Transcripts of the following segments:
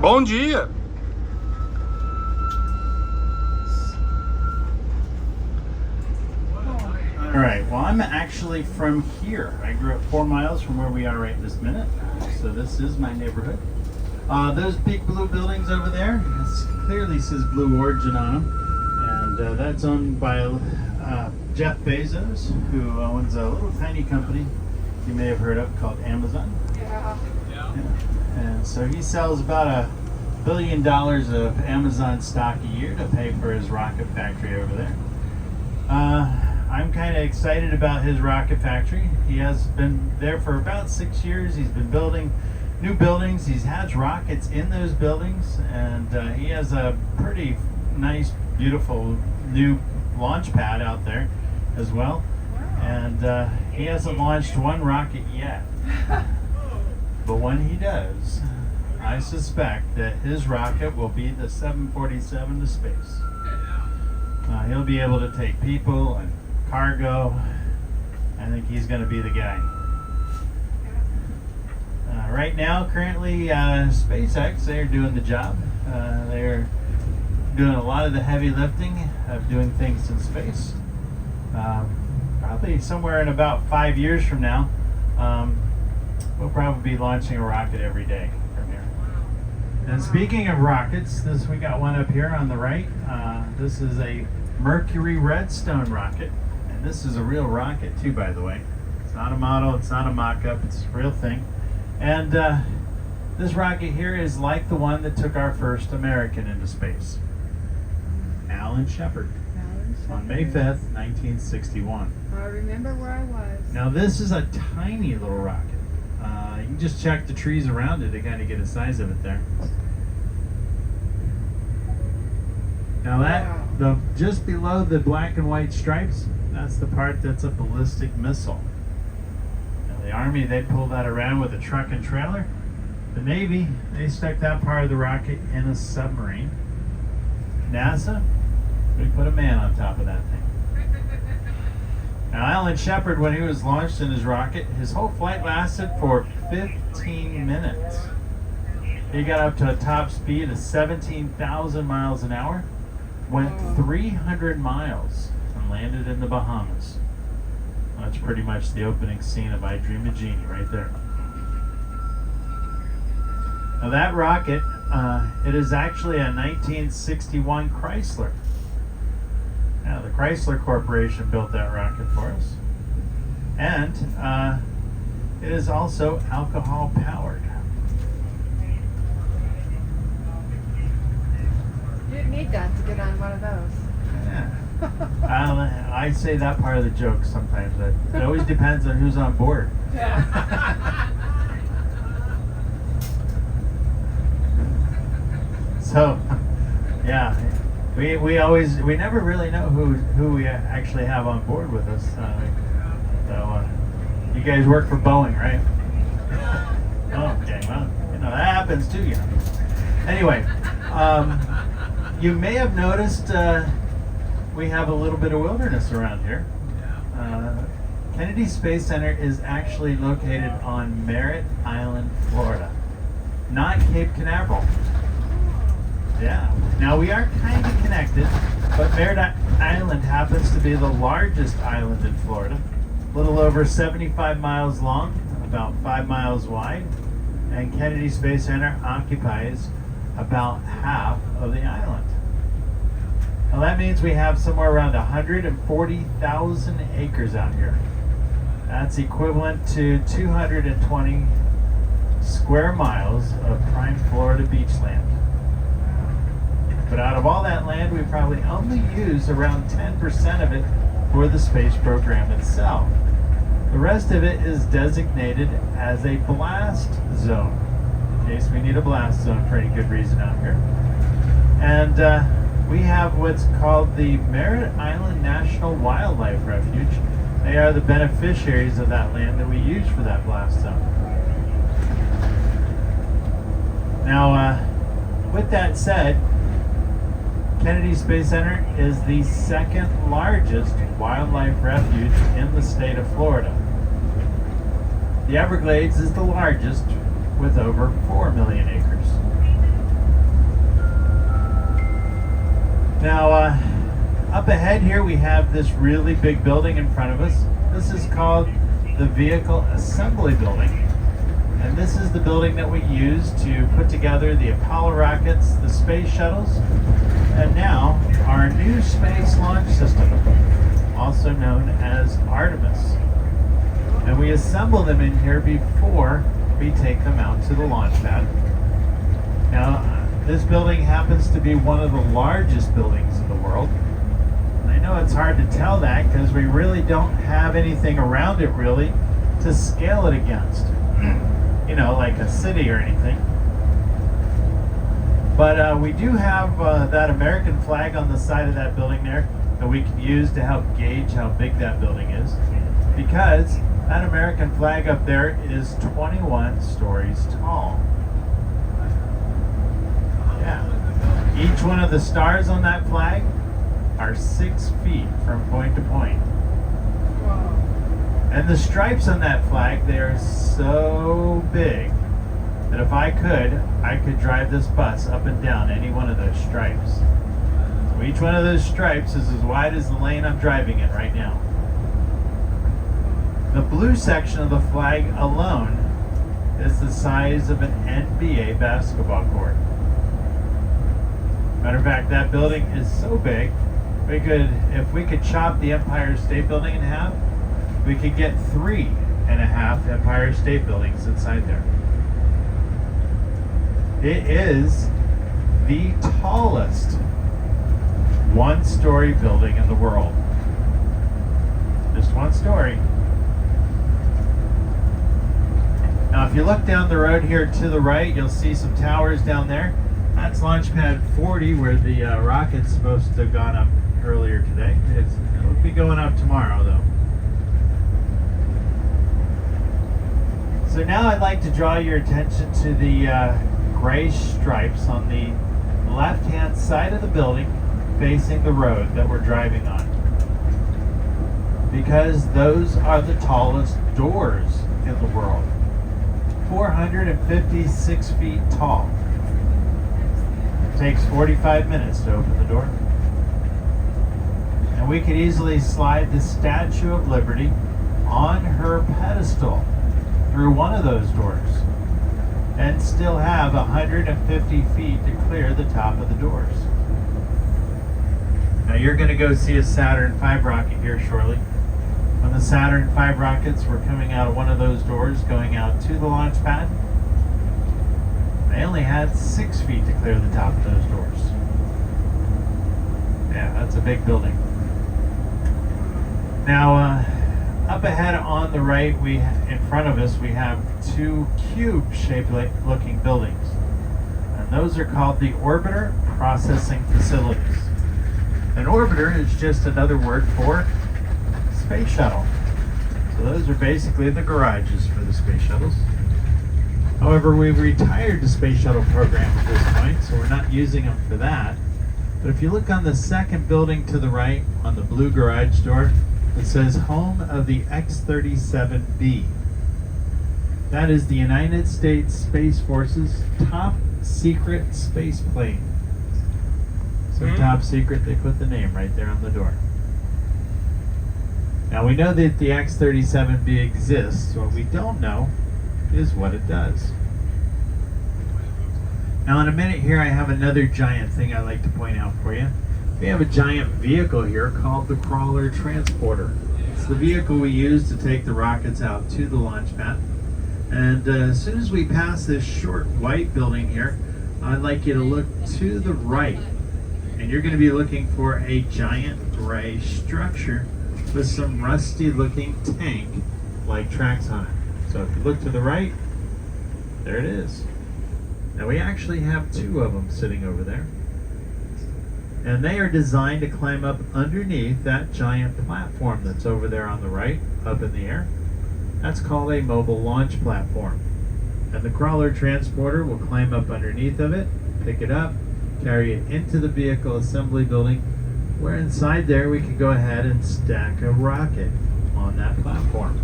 Bom dia. All right, well, I'm actually from here. I grew up 4 miles from where we are right this minute. So this is my neighborhood. Those big blue buildings over there, it clearly says Blue Origin on them. And that's owned by Jeff Bezos, who owns a little tiny company you may have heard of called Amazon. Yeah. And so he sells about $1 billion of Amazon stock a year to pay for his rocket factory over there. I'm kind of excited about his rocket factory. He has been there for about 6 years. He's been building new buildings. He has rockets in those buildings, and he has a pretty nice, beautiful new launch pad out there as well. And he hasn't launched one rocket yet. But when he does, I suspect that his rocket will be the 747 to space. He'll be able to take people and cargo. I think he's going to be the guy. Right now, currently, SpaceX, they're doing the job. They're doing a lot of the heavy lifting of doing things in space. Probably somewhere in about 5 years from now, we'll probably be launching a rocket every day from here. And speaking of rockets, we got one up here on the right. This is a Mercury Redstone rocket. And this is a real rocket too, by the way. It's not a model, it's not a mock-up, it's a real thing. And this rocket here is like the one that took our first American into space. Alan Shepard. On May 5th, 1961. I remember where I was. Now this is a tiny little rocket. You can just check the trees around it to kind of get a size of it there. Now that, just below the black and white stripes, that's the part that's a ballistic missile. Now the Army, they pull that around with a truck and trailer. The Navy, they stuck that part of the rocket in a submarine. NASA, we put a man on top of that thing. Now, Alan Shepard, when he was launched in his rocket, his whole flight lasted for 15 minutes. He got up to a top speed of 17,000 miles an hour, went 300 miles, and landed in the Bahamas. That's pretty much the opening scene of I Dream of Jeannie right there. Now that rocket, it is actually a 1961 Chrysler. Now, the Chrysler Corporation built that rocket for us. And it is also alcohol powered. You didn't need that to get on one of those. Yeah. I say that part of the joke sometimes. It always depends on who's on board. Yeah. So, yeah. We never really know who we actually have on board with us. So you guys work for Boeing, right? Okay, well, that happens too, Anyway, you may have noticed we have a little bit of wilderness around here. Kennedy Space Center is actually located on Merritt Island, Florida, not Cape Canaveral. Yeah. Now we are kind of connected, but Merritt Island happens to be the largest island in Florida. A little over 75 miles long, about 5 miles wide, and Kennedy Space Center occupies about half of the island. Now that means we have somewhere around 140,000 acres out here. That's equivalent to 220 square miles of prime Florida beach land. But out of all that land, we probably only use around 10% of it for the space program itself. The rest of it is designated as a blast zone, in case we need a blast zone for any good reason out here. And we have what's called the Merritt Island National Wildlife Refuge. They are the beneficiaries of that land that we use for that blast zone. Now, with that said, Kennedy Space Center is the second largest wildlife refuge in the state of Florida. The Everglades is the largest with over 4 million acres. Now, up ahead here we have this really big building in front of us. This is called the Vehicle Assembly Building. And this is the building that we use to put together the Apollo rockets, the space shuttles, and now our new space launch system, also known as Artemis. And we assemble them in here before we take them out to the launch pad. Now, this building happens to be one of the largest buildings in the world. And I know it's hard to tell that because we really don't have anything around it really to scale it against. You know, like a city or anything. But we do have that American flag on the side of that building there that we can use to help gauge how big that building is. Because that American flag up there is 21 stories tall. Yeah. Each one of the stars on that flag are 6 feet from point to point. Wow. And the stripes on that flag, they are so big that if I could drive this bus up and down any one of those stripes. So each one of those stripes is as wide as the lane I'm driving in right now. The blue section of the flag alone is the size of an NBA basketball court. Matter of fact, that building is so big, if we could chop the Empire State Building in half, we could get 3.5 Empire State Buildings inside there. It is the tallest one-story building in the world. Just one story. Now, if you look down the road here to the right, you'll see some towers down there. That's Launch Pad 40, where the rocket's supposed to have gone up earlier today. It'll be going up tomorrow, though. So now I'd like to draw your attention to the gray stripes on the left-hand side of the building facing the road that we're driving on. Because those are the tallest doors in the world. 456 feet tall. It takes 45 minutes to open the door. And we could easily slide the Statue of Liberty on her pedestal through one of those doors and still have 150 feet to clear the top of the doors. Now you're going to go see a Saturn V rocket here shortly. When the Saturn V rockets were coming out of one of those doors going out to the launch pad, they only had 6 feet to clear the top of those doors. Yeah, that's a big building. Now, up ahead on the right, in front of us, we have 2 cube-shaped looking buildings. And those are called the Orbiter Processing Facilities. An orbiter is just another word for space shuttle. So those are basically the garages for the space shuttles. However, we've retired the space shuttle program at this point, so we're not using them for that. But if you look on the second building to the right, on the blue garage door, it says Home of the X-37B. That is the United States Space Force's top secret space plane. So top secret, they put the name right there on the door. Now we know that the X-37B exists. What we don't know is what it does. Now in a minute here I have another giant thing I'd like to point out for you. We have a giant vehicle here called the Crawler Transporter. It's the vehicle we use to take the rockets out to the launch pad. And as soon as we pass this short white building here, I'd like you to look to the right. And you're going to be looking for a giant gray structure with some rusty looking tank-like tracks on it. So if you look to the right, there it is. Now we actually have 2 of them sitting over there. And they are designed to climb up underneath that giant platform that's over there on the right, up in the air. That's called a mobile launch platform. And the Crawler Transporter will climb up underneath of it, pick it up, carry it into the vehicle assembly building, where inside there we can go ahead and stack a rocket on that platform.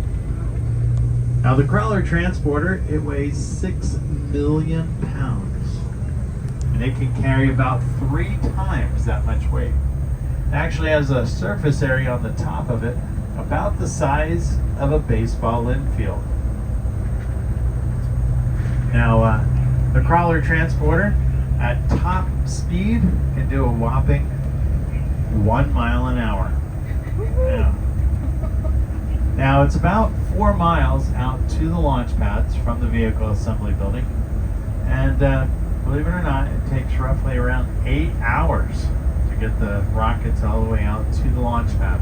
Now the Crawler Transporter, it weighs 6 million pounds. And and it can carry about 3 times that much weight. It actually has a surface area on the top of it about the size of a baseball infield. Now, the crawler transporter at top speed can do a whopping 1 mile an hour. Yeah. Now, it's about 4 miles out to the launch pads from the vehicle assembly building, and believe it or not, it takes roughly around 8 hours to get the rockets all the way out to the launch pad.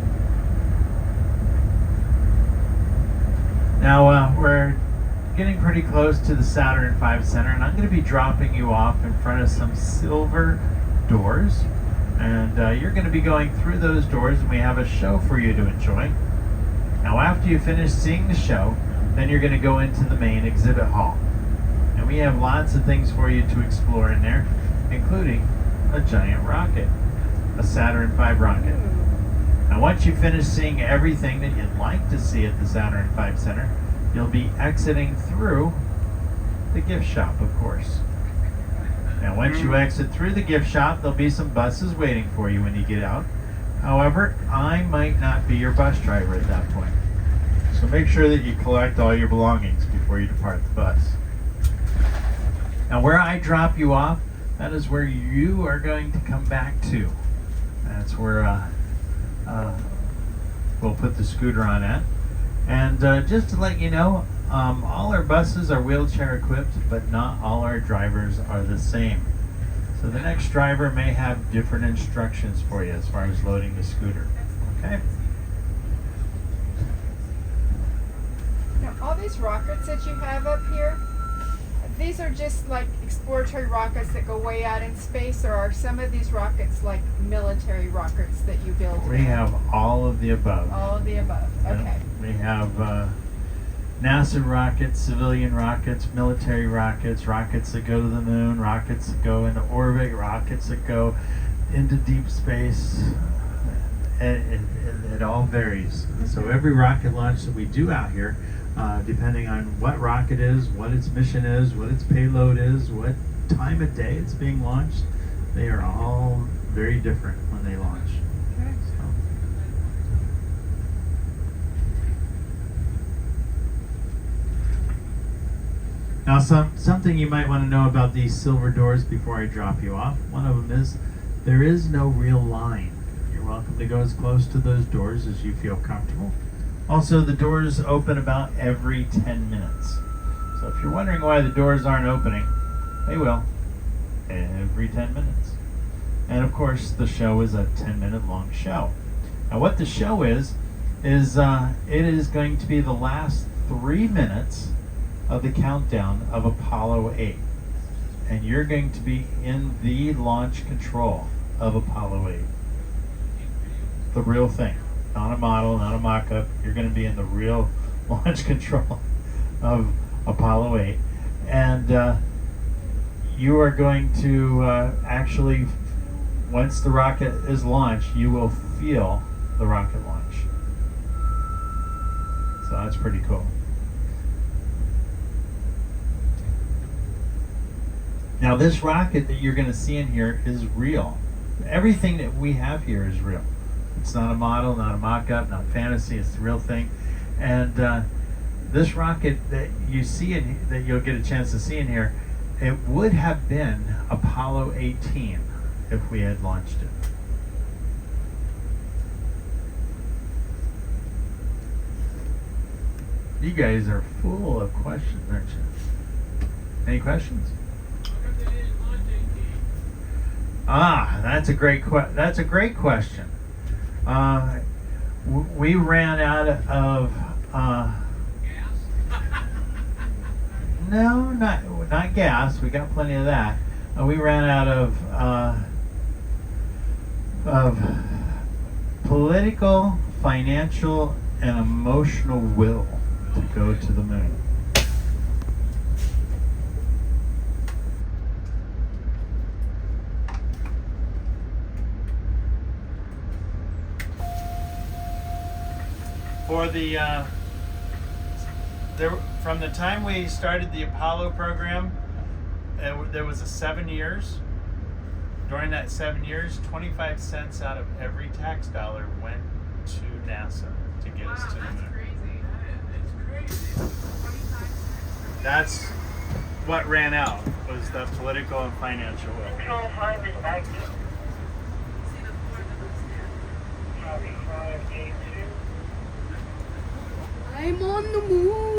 Now, we're getting pretty close to the Saturn V Center, and I'm going to be dropping you off in front of some silver doors, and you're going to be going through those doors, and we have a show for you to enjoy. Now, after you finish seeing the show, then you're going to go into the main exhibit hall, and we have lots of things for you to explore in there, including a giant rocket, a Saturn V rocket. Now, once you finish seeing everything that you'd like to see at the Saturn V Center, you'll be exiting through the gift shop, of course. Now, once you exit through the gift shop, there'll be some buses waiting for you when you get out. However, I might not be your bus driver at that point. So make sure that you collect all your belongings before you depart the bus. Now, where I drop you off, that is where you are going to come back to. That's where we'll put the scooter on at. And just to let you know, all our buses are wheelchair equipped, but not all our drivers are the same. So the next driver may have different instructions for you as far as loading the scooter. Okay? Now, all these rockets that you have up here, these are just like exploratory rockets that go way out in space, or are some of these rockets like military rockets that you build? We have all of the above. All of the above, okay. We have NASA rockets, civilian rockets, military rockets, rockets that go to the moon, rockets that go into orbit, rockets that go into deep space. It all varies. So every rocket launch that we do out here, depending on what rocket is, what its mission is, what its payload is, what time of day it's being launched, they are all very different when they launch. Okay. Now, something you might want to know about these silver doors before I drop you off. One of them is there is no real line. You're welcome to go as close to those doors as you feel comfortable. Also, the doors open about every 10 minutes. So if you're wondering why the doors aren't opening, they will every 10 minutes. And of course, the show is a 10-minute long show. Now, what the show is it is going to be the last 3 minutes of the countdown of Apollo 8. And you're going to be in the launch control of Apollo 8. The real thing. Not a model, not a mock-up. You're going to be in the real launch control of Apollo 8. And you are going to actually, once the rocket is launched, you will feel the rocket launch. So that's pretty cool. Now, this rocket that you're going to see in here is real. Everything that we have here is real. It's not a model, not a mock-up, not fantasy. It's the real thing. And this rocket that you see that you'll get a chance to see in here, it would have been Apollo 18 if we had launched it. You guys are full of questions, aren't you? Any questions? That's a great question. We ran out of gas. No, not gas. We got plenty of that. We ran out of political, financial, and emotional will to go to the moon. For from the time we started the Apollo program, there was a 7 years, During that 7 years, 25 cents out of every tax dollar went to NASA to get us to the That's moon. crazy. It's crazy. 25 cents. That's what ran out, was the political and financial will. Control 5 is active. See the floor that looks there. Copy 582. I'm on the moon.